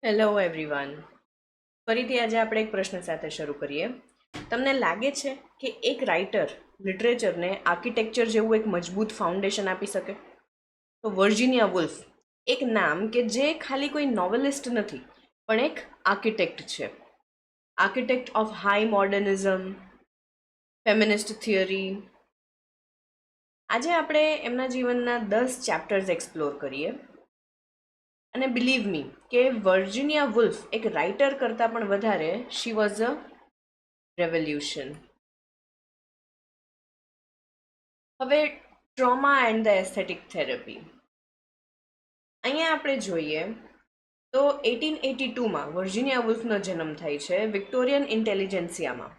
Hello everyone. ફરીથી આજે આપણે એક પ્રશ્ન સાથે શરૂ કરીએ. તમને લાગે છે કે એક રાઇટર લિટરેચરને આર્કિટેક્ચર જેવું એક મજબૂત ફાઉન્ડેશન આપી શકે? તો વર્જિનિયા વુલ્ફ એક નામ કે જે ખાલી કોઈ નોવેલિસ્ટ નથી પણ એક આર્કિટેક્ટ છે. Architect of high modernism, feminist theory. આજે આપણે એમના જીવનના 10 ચેપ્ટર્સ એક્સપ્લોર કરીએ. અને બિલીવ મી કે વર્જિનિયા વુલ્ફ એક રાઇટર કરતાં પણ વધારે શી વોઝ અ રેવોલ્યુશન. હવે trauma and the aesthetic therapy. અહીંયા આપણે જોઈએ તો 1882માં વર્જિનિયા વુલ્ફનો જન્મ થાય છે વિક્ટોરિયન ઇન્ટેલિજન્સિયામાં.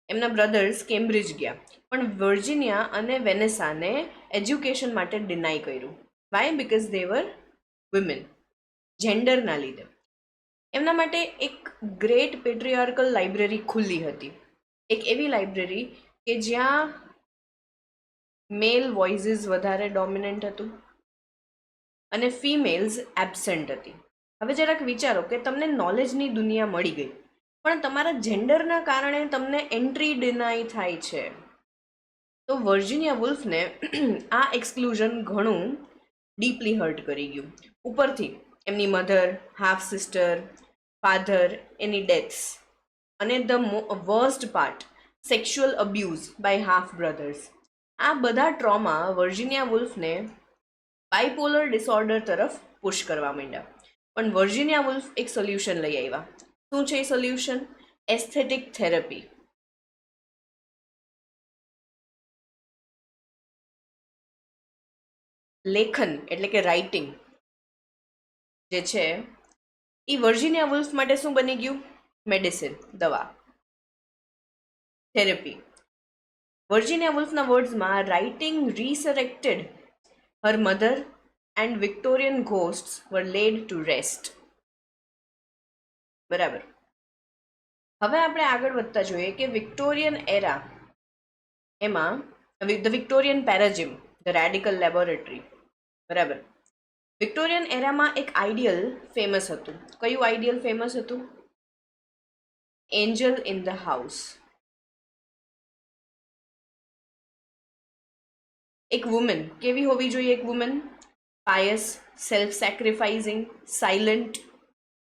એમના બ્રધર્સ કેમ્બ્રિજ ગયા, પણ વર્જિનિયા અને વેનેસાને એજ્યુકેશન માટે ડિનાય કર્યું. Why? Because they were women. જેન્ડરના લીધે. એમના માટે એક ગ્રેટ પેટ્રિયાર્કલ લાઇબ્રેરી ખુલ્લી હતી. એક એવી લાઇબ્રેરી કે જ્યાં મેલ વોઇસીસ વધારે ડોમિનન્ટ હતું અને ફિમેલ્સ એબસેન્ટ હતી. હવે જરાક વિચારો કે તમને નોલેજની દુનિયા મળી ગઈ, પણ તમારા જેન્ડરના કારણે તમને એન્ટ્રી ડિનાય થાય છે. તો વર્જિનિયા વુલ્ફને આ એક્સક્લુઝન ઘણું ડીપલી હર્ટ કરી ગયું. ઉપરથી એમની મધર, હાફ સિસ્ટર, ફાધર, એની ડેથ્સ, અને the worst part sexual abuse by half brothers. આ બધા ટ્રોમા વર્જિનિયા વુલ્ફને બાયપોલર ડિસઓર્ડર તરફ પુશ કરવા માંડ્યા. પણ વર્જિનિયા વુલ્ફ એક સોલ્યુશન લઈ આવ્યા. શું છે એ સોલ્યુશન? Aesthetic therapy. લેખન એટલે કે રાઇટિંગ જે છે એ વર્જિનિયા વુલ્ફ માટે શું બની ગયું? મેડિસિન, દવા, થેરપી. વર્જિનિયા વુલ્ફના વર્ડ્સમાં writing resurrected her mother and Victorian ghosts were laid to rest. બરાબર. હવે આપણે આગળ વધતા જોઈએ કે વિક્ટોરિયન એરા એમાં the Victorian paradigm, the radical laboratory. બરાબર. વિક્ટોરિયન એરામાં એક આઈડિયલ ફેમસ હતું. કયું આઈડિયલ ફેમસ હતું? Angel in the house. એક વુમન કેવી હોવી જોઈએ? એક woman pious, self sacrificing, silent.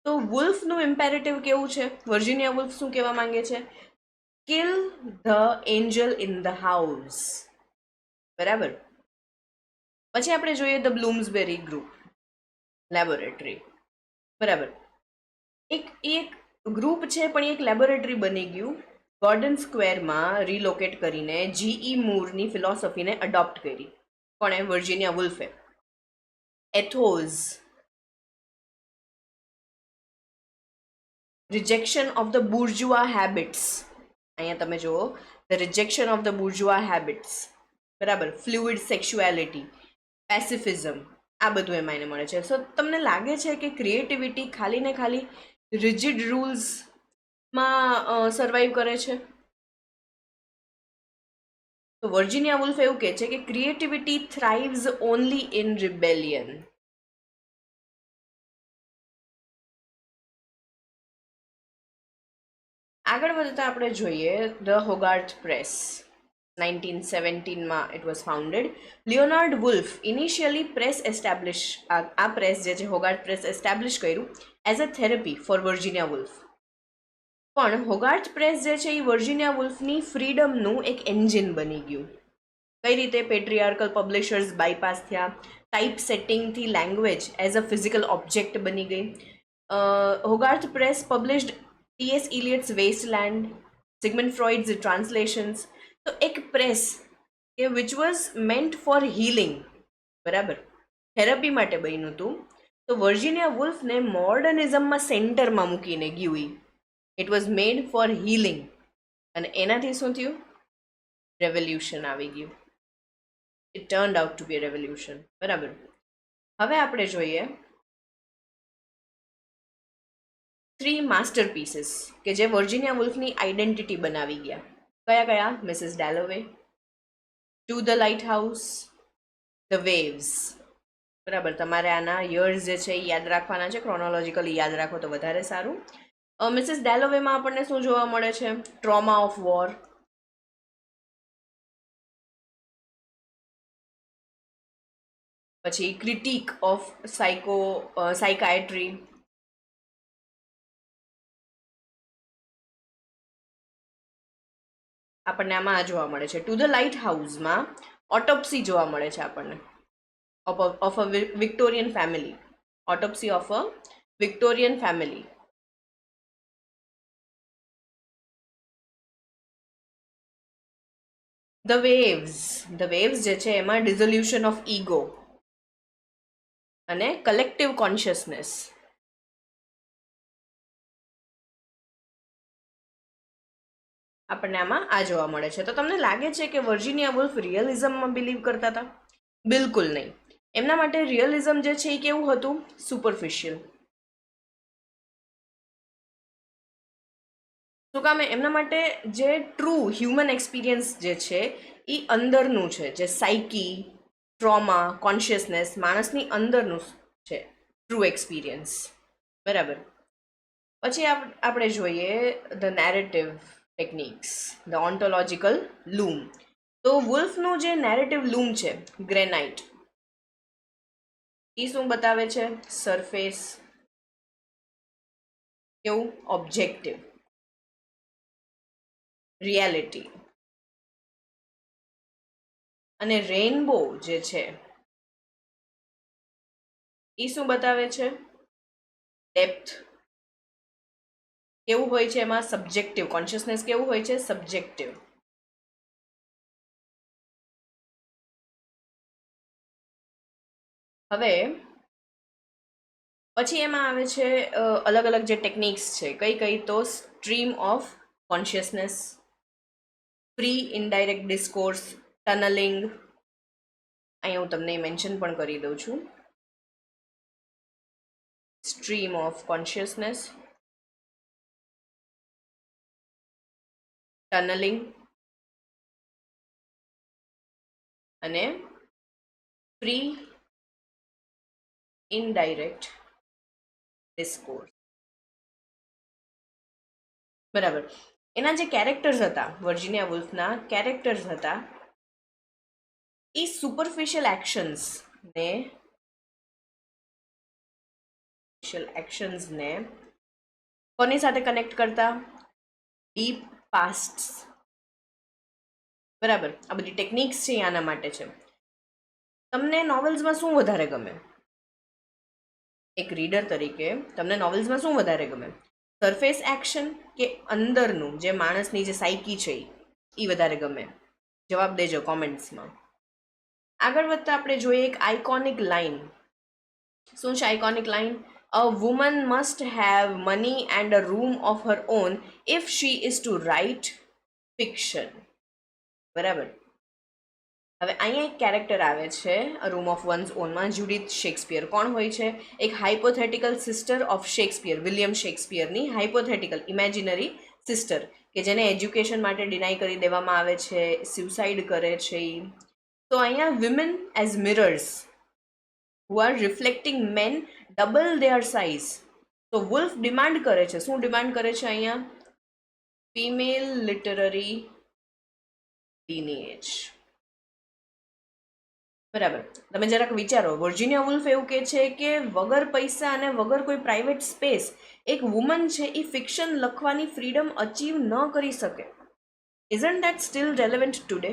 તો વુલ્ફનું ઇમ્પેરેટિવ કેવું છે? વર્જિનિયા વુલ્ફ શું કહેવા માંગે છે? Kill the Angel in the house. બરાબર. પછી આપણે જોઈએ ધ બ્લૂમ્સબેરી ગ્રુપ લેબોરેટરી. બરાબર. એક ગ્રુપ છે પણ એક લેબોરેટરી બની ગયું. ગોર્ડન સ્ક્વેરમાં રિલોકેટ કરીને જીઈ મૂરની ફિલોસોફીને અડોપ્ટ કરી. કોણે? વર્જિનિયા વુલ્ફે. Ethos, rejection of the bourgeois habits. અહીંયા તમે જુઓ, the rejection of the bourgeois habits. બરાબર. ફ્લુઇડ સેક્સ્યુઆલિટી, પેસિફિઝમ, આ બધું એમાં એને મળે છે. સો તમને લાગે છે કે ક્રિએટિવિટી ખાલી ને ખાલી રિજિડ રૂલ્સમાં સર્વાઈવ કરે છે? તો વર્જિનિયા વુલ્ફ એવું કહે છે કે creativity thrives only in rebellion. આગળ વધતા આપણે જોઈએ ધ હોગાર્થ પ્રેસ. 1917માં it was founded. Leonard Woolf initially press establish આ પ્રેસ જે છે હોગાર્થ પ્રેસ એસ્ટાબ્લિશ કર્યું as a therapy for Virginia Woolf. પણ હોગાર્થ પ્રેસ જે છે એ વર્જિનિયા વુલ્ફની ફ્રીડમનું એક એન્જિન બની ગયું. કઈ રીતે? પેટ્રિયાર્કલ પબ્લિશર્સ બાયપાસ થયા, ટાઈપ સેટિંગથી language as a physical object બની ગઈ. Hogarth press published T S Eliot's wasteland, Sigmund Freud's translations. તો એક પ્રેસ કે which was meant for healing, બરાબર, થેરપી માટે બન્યું હતું. તો વર્જિનિયા વુલ્ફને મોડર્નિઝમમાં સેન્ટરમાં મૂકીને ગયું. It was made for healing. અને એનાથી શું થયું? રેવોલ્યુશન આવી ગયું. It turned out to be a revolution. બરાબર. હવે આપણે જોઈએ 3 માસ્ટરપીસીસ કે જે વર્જિનિયા વુલ્ફની આઈડેન્ટિટી બનાવી ગયા. કયા કયા? Mrs Dalloway, to the lighthouse, the waves. બરાબર, તમારે આના યર્સ જે છે એ યાદ રાખવાના છે, ક્રોનોલોજીકલી યાદ રાખો તો વધારે સારું. મિસિસ ડેલોવેમાં આપણને શું જોવા મળે છે? ટ્રોમા ઓફ વોર, પછી ક્રિટિક ઓફ સાયકાયટ્રી, આપણને આમાં આ જોવા મળે છે. ટુ ધ લાઇટ હાઉસમાં ઓટોપ્સી જોવા મળે છે આપણને, of a Victorian family, autopsy of a Victorian family. The waves જે છે એમાં ડિઝોલ્યુશન ઓફ ઈગો અને કલેક્ટિવ કોન્શિયસનેસ. આપણને આમાં આ જોવા મળે છે. તો તમને લાગે છે કે વર્જિનિયા વુલ્ફ રિયલિઝમમાં બિલીવ કરતા હતા? બિલકુલ નહીં. એમના માટે રિયલિઝમ જે છે એ કેવું હતું? સુપરફિશિયલ. શું કામ? એમના માટે જે ટ્રુ હ્યુમન એક્સપિરિયન્સ જે છે એ અંદરનું છે, જે સાયકી, ટ્રોમા, કોન્શિયસનેસ માણસની અંદરનું છે, ટ્રુ એક્સપિરિયન્સ. બરાબર. પછી આપણે જોઈએ the narrative techniques, the ontological લૂમ. તો વુલ્ફનું જે નેરેટિવ લૂમ છે, ગ્રેનાઇટ, એ શું બતાવે છે? સરફેસ કેવું? ઓબ્જેક્ટિવ. રિયાલિટી. અને રેઇનબો જે છે એ શું બતાવે છે? ડેપ્થ. કેવું હોય છે એમાં? સબ્જેક્ટિવ. કોન્શિયસનેસ કેવું હોય છે? સબ્જેક્ટિવ. હવે પછી એમાં આવે છે અલગ અલગ જે ટેકનિક્સ છે, કઈ કઈ? તો stream of consciousness, free indirect discourse, tunnelling. અહીંયા હું તમને મેન્શન પણ કરી દઉં છું. સ્ટ્રીમ ઓફ કોન્શિયસનેસ, ટનલિંગ અને ફ્રી ઇનડાયરેક્ટ ડિસ્કોર્સ. બરાબર. એના જે કેરેક્ટર્સ હતા, વર્જિનિયા વુલ્ફના કેરેક્ટર્સ હતા, એ સુપરફિશિયલ એક્શન્સને કોની સાથે કનેક્ટ કરતા? Deep past. બરાબર. આ બધી ટેકનિક્સ છે આના માટે છે. તમને નોવેલ્સમાં શું વધારે ગમે? એક રીડર તરીકે તમને નોવેલ્સમાં શું વધારે ગમે? સરફેસ એક્શન કે અંદરનું જે માણસની જે સાયકી છે એ વધારે ગમે? જવાબ દેજો કોમેન્ટ્સમાં. આગળ વધતા આપણે જોઈએ એક આઇકોનિક લાઈન. શું છે iconic line? A woman must have money and a room of her own if she is to write fiction. બરાબર. હવે અહીંયા એક કેરેક્ટર આવે છે રૂમ ઓફ વન્સ ઓનમાં, જુડિથ શેક્સપિયર. કોણ હોય છે? એક hypothetical sister of Shakespeare, William શેક્સપિયરની હાઇપોથેટિકલ ઇમેજિનરી સિસ્ટર, કે જેને એજ્યુકેશન માટે ડિનાય કરી દેવામાં આવે છે, સ્યુસાઇડ કરે છે. તો અહીંયા women as mirrors who are reflecting men double their size. તો વુલ્ફ ડિમાન્ડ કરે છે, શું ડિમાન્ડ કરે છે અહીંયા? Female literary lineage. બરાબર. તમે જરાક વિચારો, વર્જિનિયા વુલ્ફ એવું કહે છે કે વગર પૈસા અને વગર કોઈ પ્રાઇવેટ સ્પેસ એક વુમન છે એ ફિક્શન લખવાની ફ્રીડમ અચીવ ન કરી શકે. Isn't that steel relevant today?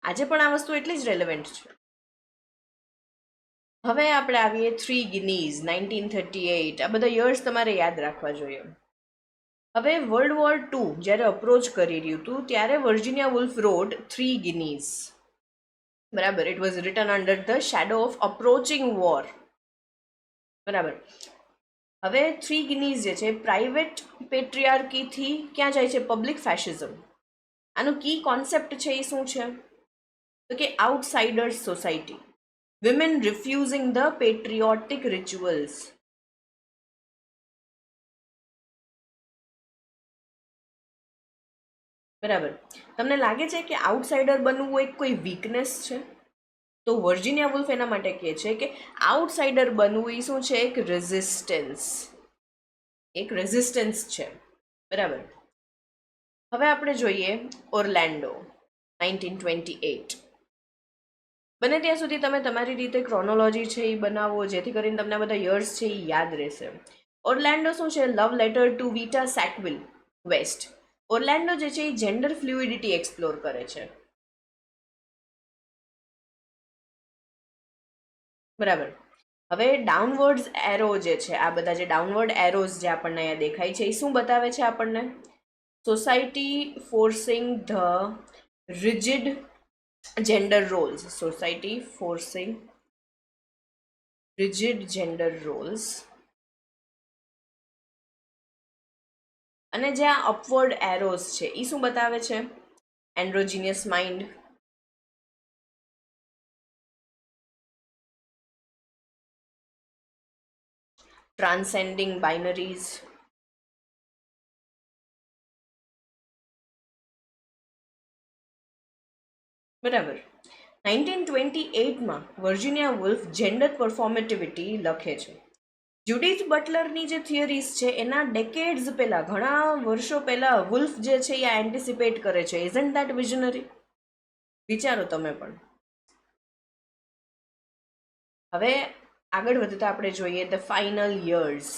આજે પણ આ વસ્તુ એટલી જ રેલેવન્ટ છે. હવે આપણે આવીએ 3 ગિનીઝ, 1938. આ બધા યર્સ તમારે યાદ રાખવા જોઈએ. હવે વર્લ્ડ વોર 2 જ્યારે અપ્રોચ કરી રહ્યું હતું ત્યારે વર્જિનિયા વુલ્ફ રોટ 3 ગિનીઝ. બરાબર. It was written under the shadow of approaching war. બરાબર. હવે 3 ગિનીઝ જે છે પ્રાઇવેટ પેટ્રિયાર્કીથી ક્યાં જાય છે? પબ્લિક ફેશિઝમ. આનું કી કોન્સેપ્ટ છે એ શું છે? તો કે આઉટસાઇડર્સ society, women refusing the patriotic rituals. બરાબર. તમને લાગે છે કે આઉટસાઇડર બનવું એક કોઈ વીકનેસ છે? તો વર્જિનિયા વુલ્ફ એના માટે કહે છે કે આઉટસાઇડર બનવું એ શું છે, એક રેઝિસ્ટન્સ છે. બરાબર. હવે આપણે જોઈએ ઓર્લેન્ડો 1928. બને ત્યાં સુધી તમે તમારી રીતે ક્રોનોલોજી છે એ બનાવો, જેથી કરીને તમને બધા યર્સ છે એ યાદ રહેશે. ઓર્લેન્ડો શું છે, love letter to Vita Sackville West. Orlando જે છે એ જેન્ડર ફ્લુઇડિટી એક્સપ્લોર કરે છે. બરાબર. હવે ડાઉનવર્ડ એરો જે છે, આ બધા જે ડાઉનવર્ડ એરોઝ જે આપણને અહીંયા દેખાય છે એ શું બતાવે છે આપણને? Society forcing the rigid gender Rolls. Society forcing rigid gender Rolls. અને જે આ અપવર્ડ એરોઝ છે એ શું બતાવે છે? એન્ડ્રોજીનિયસ માઇન્ડ, ટ્રાન્સેન્ડિંગ બાઇનરીઝ, બરાબર. 1928માં વર્જિનિયા વુલ્ફ જેન્ડર પરફોર્મેટિવિટી લખે છે. જુડિથ બટલરની જે થિયરીઝ છે એના ડેકેડ્સ પહેલા, ઘણા વર્ષો પહેલા વુલ્ફ જે છે એ એન્ટિસિપેટ કરે છે. Isn't that visionary? વિચારો તમે પણ. હવે આગળ વધતા આપણે જોઈએ the final years.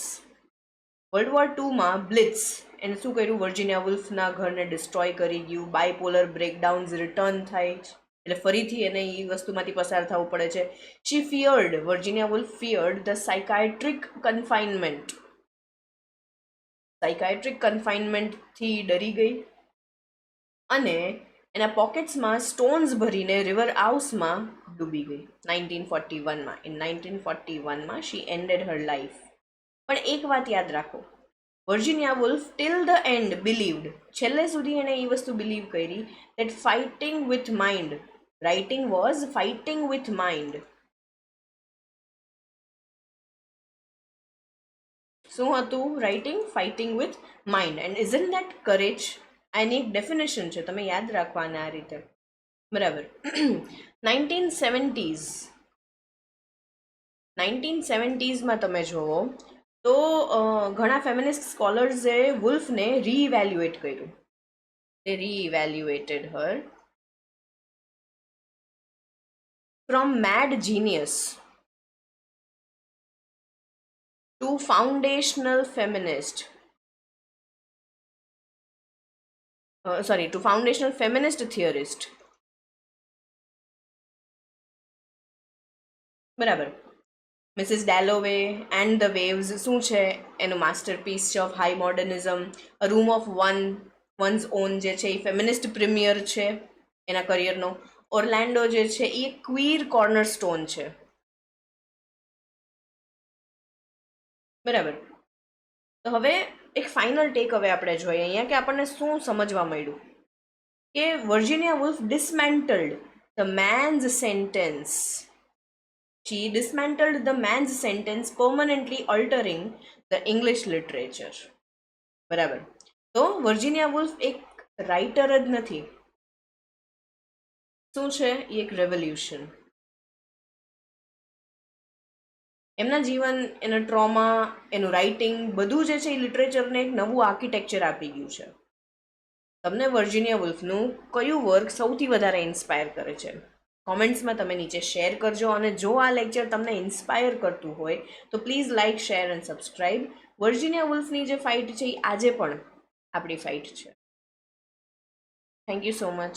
World war 2માં બ્લિટ્સ એને શું કર્યું? વર્જિનિયા વુલ્ફના ઘરને ડિસ્ટ્રોય કરી ગયું. બાયપોલર બ્રેકડાઉન્સ રિટર્ન થાય છે, એટલે ફરીથી એને એ વસ્તુમાંથી પસાર થવું પડે છે. શી ફિયર્ડ, વર્જિનિયા વુલ્ફ ફિયર્ડ ધ સાયકાઇટ્રિક કન્ફાઇનમેન્ટ. સાયકાઇટ્રિક કન્ફાઇનમેન્ટથી ડરી ગઈ અને એના પોકેટ્સમાં સ્ટોન્સ ભરીને રિવર આઉસમાં ડૂબી ગઈ 1941માં. ઇન 1941માં શી એન્ડેડ હર લાઈફ. પણ એક વાત યાદ રાખો, Virginia Woolf till the end believed, છેલ્લે સુધી એણે એ વસ્તુ બિલીવ કરી that fighting with mind, writing was fighting with mind. શું હતું writing? Fighting with mind. And isn't that courage? આની એક ડેફિનેશન છે, તમે યાદ રાખવાના આ રીતે. બરાબર. 1970માં તમે જુઓ તો ઘણા ફેમિનિસ્ટ સ્કોલર્સે વુલ્ફને રીઇવેલ્યુએટ કર્યું. They re-evaluated her from mad genius to foundational feminist. To foundational feminist theorist. બરાબર. Mrs Dalloway and the waves શું છે? એનું માસ્ટરપીસ છે of high modernism. A room of one's own જે છે એ ફેમિનિસ્ટ પ્રીમિયર છે એના કરિયરનો. ઓર્લેન્ડો જે છે એ ક્વીર કોર્નર સ્ટોન છે. બરાબર. તો હવે એક ફાઇનલ ટેક હવે આપણે જોઈએ અહીંયા કે આપણને શું સમજવા મળ્યું કે Virginia Woolf dismantled the man's sentence. She dismantled the man's sentence, permanently altering the English literature. બરાબર. તો વર્જિનિયા વુલ્ફ એક રાઇટર જ નથી, શું છે? એ એક રેવોલ્યુશન. એમના જીવન, એનો ટ્રોમા, એનું રાઇટિંગ બધું જે છે એ લિટરેચરને એક નવું આર્કિટેક્ચર આપી ગયું છે. તમને વર્જિનિયા વુલ્ફનું કયું વર્ક સૌથી વધારે ઇન્સ્પાયર કરે છે? કોમેન્ટ્સમાં તમે નીચે શેર કરજો. અને જો આ લેક્ચર તમને ઇન્સ્પાયર કરતું હોય તો please like, share and subscribe. Virginia વુલ્ફની જે ફાઇટ છે એ આજે પણ આપણી ફાઇટ છે. Thank you so much.